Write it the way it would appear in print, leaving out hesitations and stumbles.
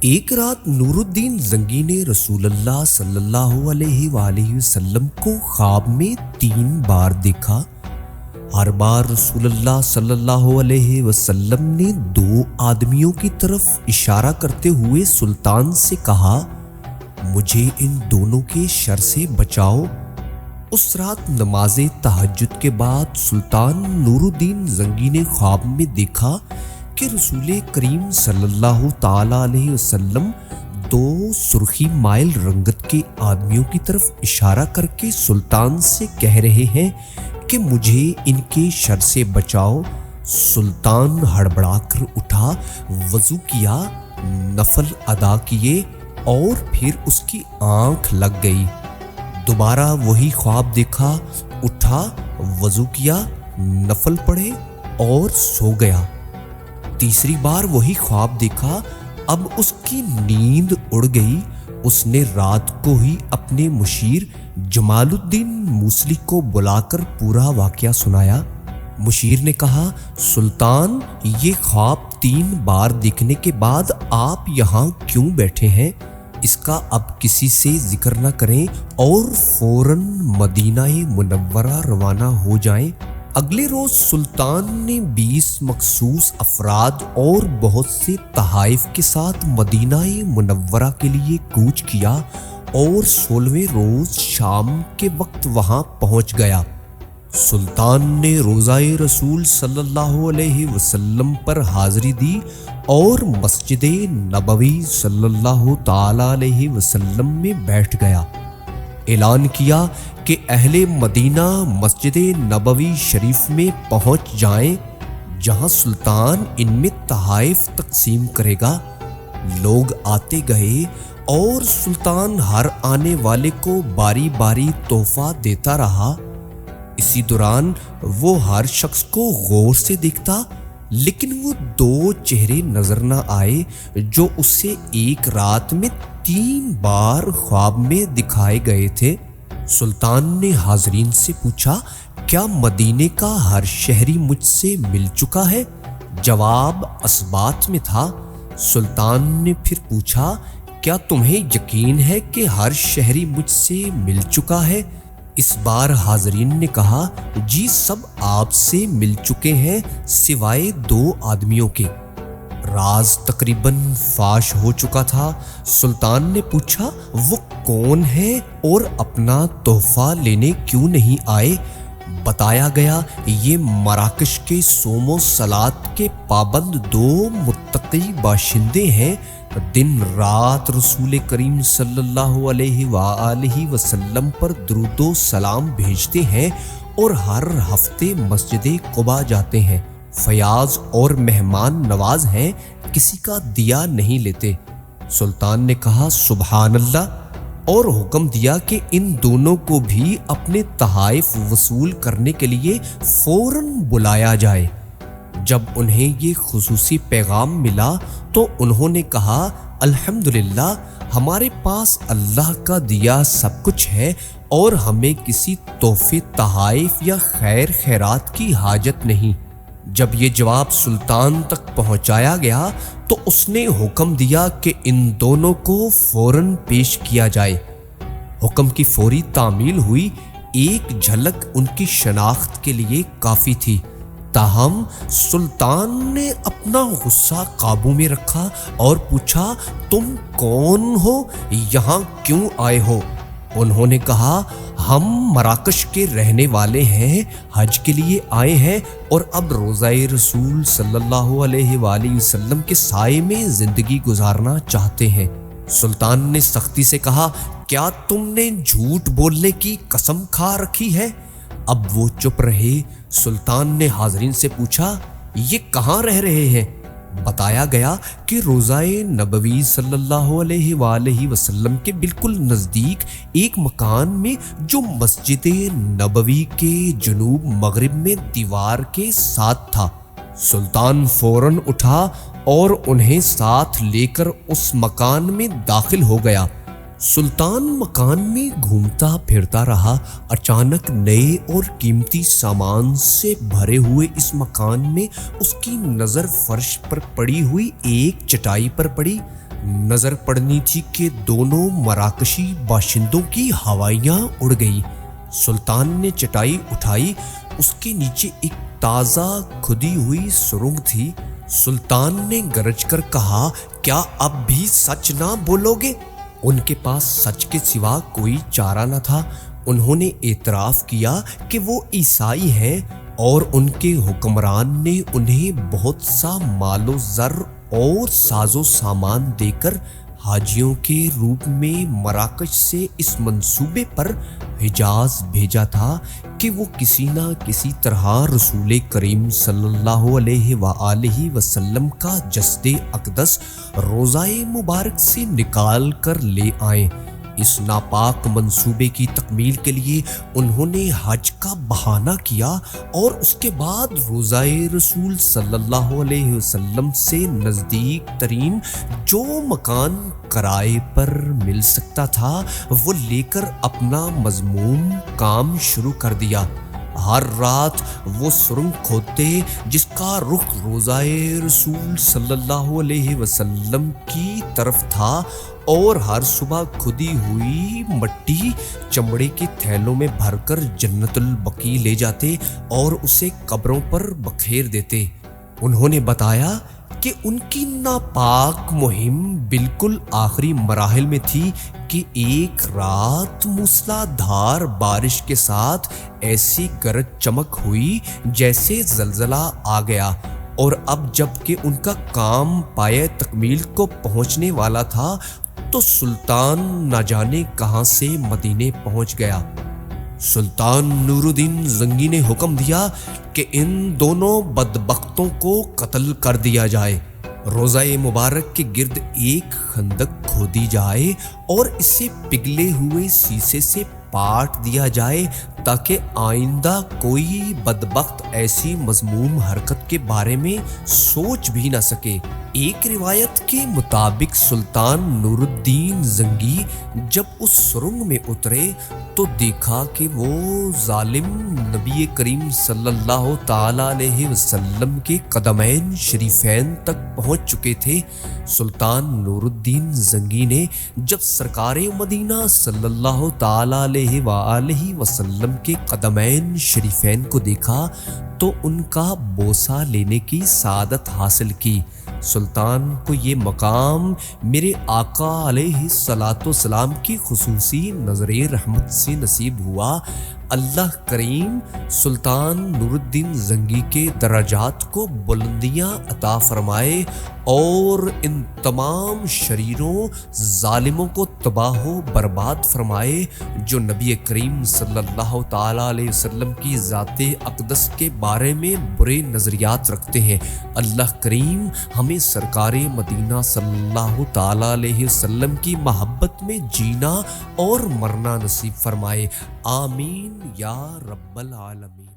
ایک رات نور الدین زنگی نے رسول اللہ صلی اللہ علیہ وآلہ وسلم کو خواب میں 3 بار دیکھا۔ ہر بار رسول اللہ صلی اللہ علیہ وسلم نے 2 آدمیوں کی طرف اشارہ کرتے ہوئے سلطان سے کہا، مجھے ان دونوں کے شر سے بچاؤ۔ اس رات نماز تہجد کے بعد سلطان نور الدین زنگی نے خواب میں دیکھا کہ رسول کریم صلی اللہ تعالی علیہ وسلم 2 سرخی مائل رنگت کے آدمیوں کی طرف اشارہ کر کے سلطان سے کہہ رہے ہیں کہ مجھے ان کے شر سے بچاؤ۔ سلطان ہڑبڑا کر اٹھا، وضو کیا، نفل ادا کیے اور پھر اس کی آنکھ لگ گئی۔ دوبارہ وہی خواب دیکھا، اٹھا، وضو کیا، نفل پڑھے اور سو گیا۔ تیسری بار وہی خواب دیکھا، اب اس کی نیند اڑ گئی۔ اس نے رات کو ہی اپنے مشیر جمال الدین موصلی کو بلا کر پورا واقعہ سنایا۔ مشیر نے کہا، سلطان، یہ خواب 3 بار دیکھنے کے بعد آپ یہاں کیوں بیٹھے ہیں؟ اس کا اب کسی سے ذکر نہ کریں اور فوراً مدینہ منورہ روانہ ہو جائیں۔ اگلے روز سلطان نے 20 مخصوص افراد اور بہت سے تحائف کے ساتھ مدینہ منورہ کے لیے کوچ کیا اور 16ویں روز شام کے وقت وہاں پہنچ گیا۔ سلطان نے روضہ رسول صلی اللہ علیہ وسلم پر حاضری دی اور مسجد نبوی صلی اللہ تعالی علیہ وسلم میں بیٹھ گیا۔ اعلان کیا کہ اہل مدینہ مسجد نبوی شریف میں پہنچ جائیں، جہاں سلطان ان میں تحائف تقسیم کرے گا۔ لوگ آتے گئے اور سلطان ہر آنے والے کو باری باری تحفہ دیتا رہا۔ اسی دوران وہ ہر شخص کو غور سے دیکھتا، لیکن وہ 2 چہرے نظر نہ آئے جو اسے ایک رات میں 3 بار خواب میں دکھائے گئے تھے۔ سلطان نے حاضرین سے پوچھا، کیا مدینے کا ہر شہری مجھ سے مل چکا ہے؟ جواب اثبات میں تھا۔ سلطان نے پھر پوچھا، کیا تمہیں یقین ہے کہ ہر شہری مجھ سے مل چکا ہے؟ اس بار حاضرین نے کہا، جی سب آپ سے مل چکے ہیں سوائے 2 آدمیوں کے۔ راز تقریباً فاش ہو چکا تھا۔ سلطان نے پوچھا، وہ کون ہے اور اپنا تحفہ لینے کیوں نہیں آئے؟ بتایا گیا، یہ مراکش کے صوم و صلات کے پابند 2 متقی باشندے ہیں۔ دن رات رسول کریم صلی اللہ علیہ وآلہ وسلم پر درود و سلام بھیجتے ہیں اور ہر ہفتے مسجد قباء جاتے ہیں۔ فیاض اور مہمان نواز ہیں، کسی کا دیا نہیں لیتے۔ سلطان نے کہا، سبحان اللہ، اور حکم دیا کہ ان دونوں کو بھی اپنے تحائف وصول کرنے کے لیے فوراً بلایا جائے۔ جب انہیں یہ خصوصی پیغام ملا تو انہوں نے کہا، الحمدللہ، ہمارے پاس اللہ کا دیا سب کچھ ہے اور ہمیں کسی تحفے، تحائف یا خیر خیرات کی حاجت نہیں۔ جب یہ جواب سلطان تک پہنچایا گیا تو اس نے حکم دیا کہ ان دونوں کو فوراً پیش کیا جائے۔ حکم کی فوری تعمیل ہوئی۔ ایک جھلک ان کی شناخت کے لیے کافی تھی، تاہم سلطان نے اپنا غصہ قابو میں رکھا اور پوچھا، تم کون ہو؟ یہاں کیوں آئے ہو؟ انہوں نے کہا، ہم مراکش کے رہنے والے ہیں، حج کے لیے آئے ہیں اور اب روضہ رسول صلی اللہ علیہ وآلہ وسلم کے سائے میں زندگی گزارنا چاہتے ہیں۔ سلطان نے سختی سے کہا، کیا تم نے جھوٹ بولنے کی قسم کھا رکھی ہے؟ اب وہ چپ رہے۔ سلطان نے حاضرین سے پوچھا، یہ کہاں رہ رہے ہیں؟ بتایا گیا کہ روضہ نبوی صلی اللہ علیہ وآلہ وسلم کے بالکل نزدیک ایک مکان میں جو مسجد نبوی کے جنوب مغرب میں دیوار کے ساتھ تھا۔ سلطان فوراً اٹھا اور انہیں ساتھ لے کر اس مکان میں داخل ہو گیا۔ سلطان مکان میں گھومتا پھرتا رہا۔ اچانک نئے اور قیمتی سامان سے بھرے ہوئے اس مکان میں اس کی نظر فرش پر پڑی ہوئی ایک چٹائی پر پڑی۔ نظر پڑنی تھی کہ دونوں مراکشی باشندوں کی ہوائیاں اڑ گئی۔ سلطان نے چٹائی اٹھائی، اس کے نیچے ایک تازہ کھدی ہوئی سرنگ تھی۔ سلطان نے گرج کر کہا، کیا اب بھی سچ نہ بولو گے؟ ان کے پاس سچ کے سوا کوئی چارہ نہ تھا۔ انہوں نے اعتراف کیا کہ وہ عیسائی ہیں، اور ان کے حکمران نے انہیں بہت سا مال و زر اور ساز و سامان دے کر حاجیوں کے روپ میں مراکش سے اس منصوبے پر حجاز بھیجا تھا کہ وہ کسی نہ کسی طرح رسول کریم صلی اللہ علیہ وآلہ وسلم کا جسد اقدس روضہ مبارک سے نکال کر لے آئیں۔ اس ناپاک منصوبے کی تکمیل کے لیے انہوں نے حج کا بہانہ کیا، اور اس کے بعد روضہ رسول صلی اللہ علیہ وسلم سے نزدیک ترین جو مکان کرائے پر مل سکتا تھا وہ لے کر اپنا مذموم کام شروع کر دیا۔ ہر رات وہ سرنگ کھودتے جس کا رخ روضہ رسول صلی اللہ علیہ وسلم کی طرف تھا، اور ہر صبح کھدی ہوئی مٹی چمڑے کے تھیلوں میں بھر کر جنت البقیع لے جاتے اور اسے قبروں پر بکھیر دیتے۔ انہوں نے بتایا کہ ان کی ناپاک مہم بالکل آخری مراحل میں تھی کہ ایک رات موسلا دھار بارش کے ساتھ ایسی گرج چمک ہوئی جیسے زلزلہ آ گیا، اور اب جب کہ ان کا کام پایہ تکمیل کو پہنچنے والا تھا تو سلطان نہ جانے کہاں سے مدینے پہنچ گیا۔ سلطان نور الدین زنگی نے حکم دیا کہ ان دونوں بدبختوں کو قتل کر دیا جائے۔ روضہ مبارک کے گرد ایک خندق کھودی جائے اور اسے پگھلے ہوئے سیسے سے پاٹ دیا جائے تاکہ آئندہ کوئی بدبخت ایسی مذموم حرکت کے بارے میں سوچ بھی نہ سکے۔ ایک روایت کے مطابق سلطان نور الدین زنگی جب اس سرنگ میں اترے تو دیکھا کہ وہ ظالم نبی کریم صلی اللہ تعالی علیہ وسلم کے قدمین شریفین تک پہنچ چکے تھے۔ سلطان نور الدین زنگی نے جب سرکار مدینہ صلی اللہ تعالی علیہ وآلہ وسلم کے قدمین شریفین کو دیکھا تو ان کا بوسہ لینے کی سعادت حاصل کی۔ سلطان کو یہ مقام میرے آقا علیہ الصلاۃ والسلام کی خصوصی نظر رحمت سے نصیب ہوا۔ اللہ کریم سلطان نور الدین زنگی کے درجات کو بلندیاں عطا فرمائے اور ان تمام شریروں ظالموں کو تباہ و برباد فرمائے جو نبی کریم صلی اللہ تعالی علیہ وسلم کی ذات اقدس کے بارے میں برے نظریات رکھتے ہیں۔ اللہ کریم ہمیں سرکار مدینہ صلی اللہ تعالی علیہ وسلم کی محبت میں جینا اور مرنا نصیب فرمائے، آمین یا رب العالمین۔